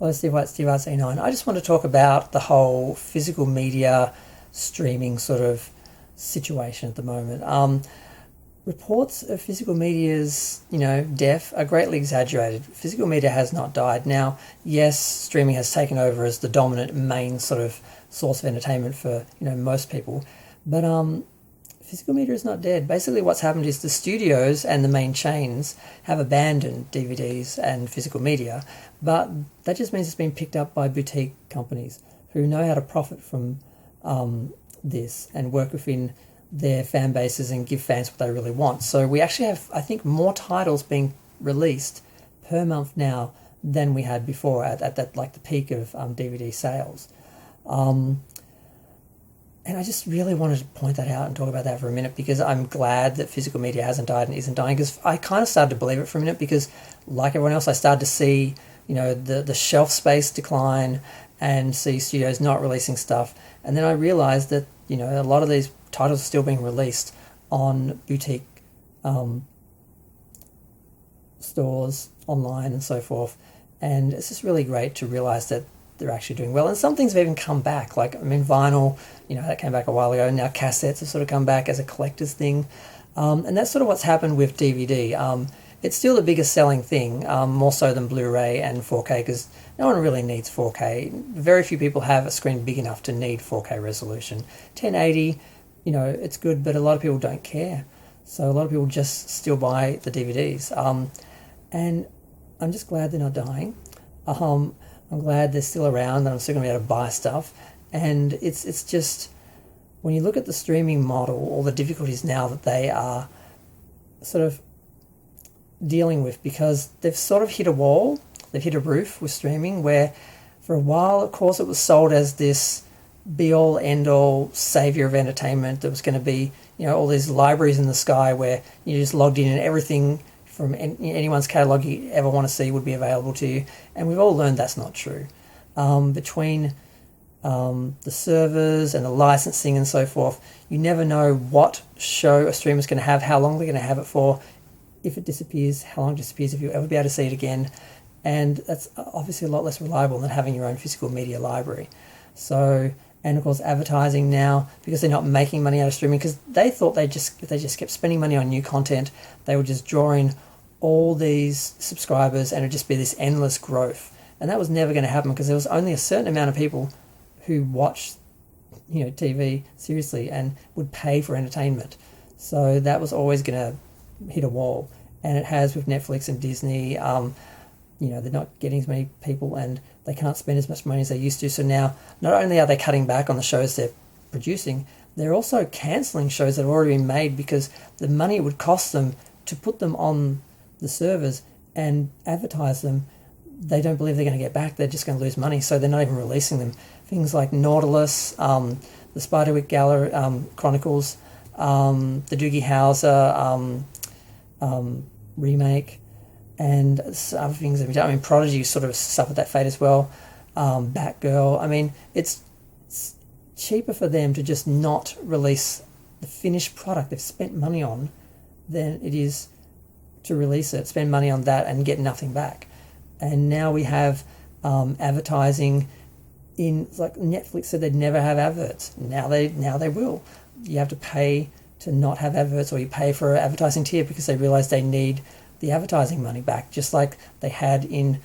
Well, Steve White, Steve RC9. I just want to talk about the whole physical media streaming sort of situation at the moment. Reports of physical media's, death are greatly exaggerated. Physical media has not died. Now, yes, streaming has taken over as the dominant main sort of source of entertainment for, most people. But physical media is not dead. Basically what's happened is the studios and the main chains have abandoned DVDs and physical media, but that just means it's been picked up by boutique companies who know how to profit from this and work within their fan bases and give fans what they really want. So we actually have, I think, more titles being released per month now than we had before at that, like the peak of DVD sales. And I just really wanted to point that out and talk about that for a minute, because I'm glad that physical media hasn't died and isn't dying, because I kind of started to believe it for a minute, because like everyone else, I started to see, the shelf space decline and see studios not releasing stuff. And then I realized that, a lot of these titles are still being released on boutique stores, online and so forth. And it's just really great to realize that they're actually doing well. And some things have even come back, like, vinyl, that came back a while ago. Now cassettes have sort of come back as a collector's thing. And that's sort of what's happened with DVD. It's still the biggest selling thing, more so than Blu-ray and 4K, because no one really needs 4K. Very few people have a screen big enough to need 4K resolution. 1080, it's good, but a lot of people don't care. So a lot of people just still buy the DVDs. And I'm just glad they're not dying. I'm glad they're still around, and I'm still going to be able to buy stuff. And it's just, when you look at the streaming model, all the difficulties now that they are sort of dealing with, because they've sort of hit a wall, they've hit a roof with streaming, where for a while, of course, it was sold as this be-all, end-all savior of entertainment. There was going to be, all these libraries in the sky where you just logged in and everything from anyone's catalogue you ever want to see would be available to you. And we've all learned that's not true. Between the servers and the licensing and so forth, you never know what show a streamer's going to have, how long they're going to have it for, if it disappears, how long it disappears, if you'll ever be able to see it again. And that's obviously a lot less reliable than having your own physical media library. So, and of course advertising now, because they're not making money out of streaming, because they thought if they just kept spending money on new content, they would just draw in all these subscribers and it would just be this endless growth. And that was never going to happen, because there was only a certain amount of people who watched TV seriously and would pay for entertainment. So that was always going to hit a wall. And it has with Netflix and Disney. They're not getting as many people and they can't spend as much money as they used to. So now, not only are they cutting back on the shows they're producing, they're also cancelling shows that have already been made, because the money it would cost them to put them on the servers and advertise them, they don't believe they're going to get back. They're just going to lose money, so they're not even releasing them. Things like Nautilus, the Spiderwick Gallery Chronicles, the Doogie Howser remake, and other things that we done. Prodigy sort of suffered that fate as well. Batgirl. It's cheaper for them to just not release the finished product they've spent money on than it is to release it, spend money on that and get nothing back. And now we have advertising in, like Netflix said they'd never have adverts. Now they will. You have to pay to not have adverts, or you pay for an advertising tier, because they realise they need the advertising money back, just like they had in,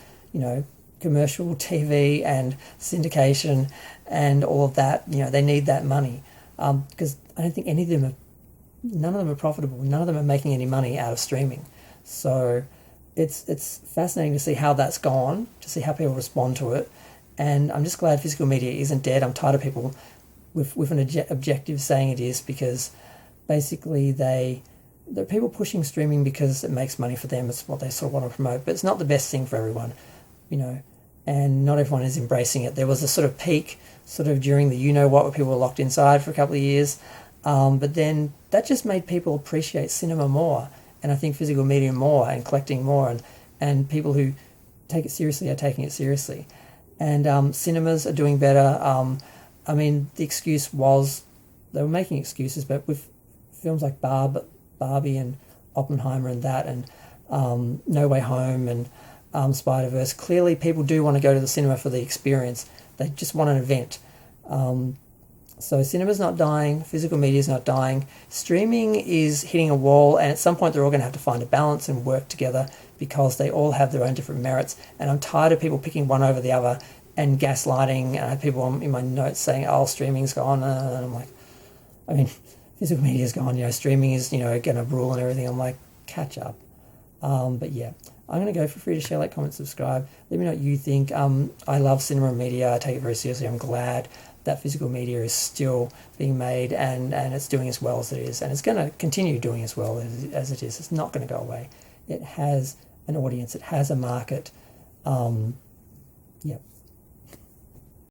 commercial TV and syndication and all of that. They need that money, because I don't think none of them are profitable. None of them are making any money out of streaming. So it's fascinating to see how that's gone, to see how people respond to it. And I'm just glad physical media isn't dead. I'm tired of people with an objective saying it is, because basically there are people pushing streaming because it makes money for them. It's what they sort of want to promote, but it's not the best thing for everyone, and not everyone is embracing it. There was a sort of peak sort of during the what, where people were locked inside for a couple of years, but then that just made people appreciate cinema more, and I think physical media more, and collecting more, and people who take it seriously are taking it seriously. And cinemas are doing better. The excuse was, they were making excuses, but with films like Barbie and Oppenheimer and that, and No Way Home, and Spider-Verse. Clearly, people do want to go to the cinema for the experience. They just want an event. So cinema's not dying, physical media's not dying. Streaming is hitting a wall, and at some point they're all going to have to find a balance and work together because they all have their own different merits. And I'm tired of people picking one over the other and gaslighting. And I have people in my notes saying, "Oh, streaming's gone," and I'm like, I mean, physical media's gone. Streaming is going to rule and everything. I'm like, catch up. But yeah. I'm going to go. Feel free to share, like, comment, subscribe. Let me know what you think. I love cinema and media. I take it very seriously. I'm glad that physical media is still being made and it's doing as well as it is. And it's going to continue doing as well as it is. It's not going to go away. It has an audience. It has a market. Yeah.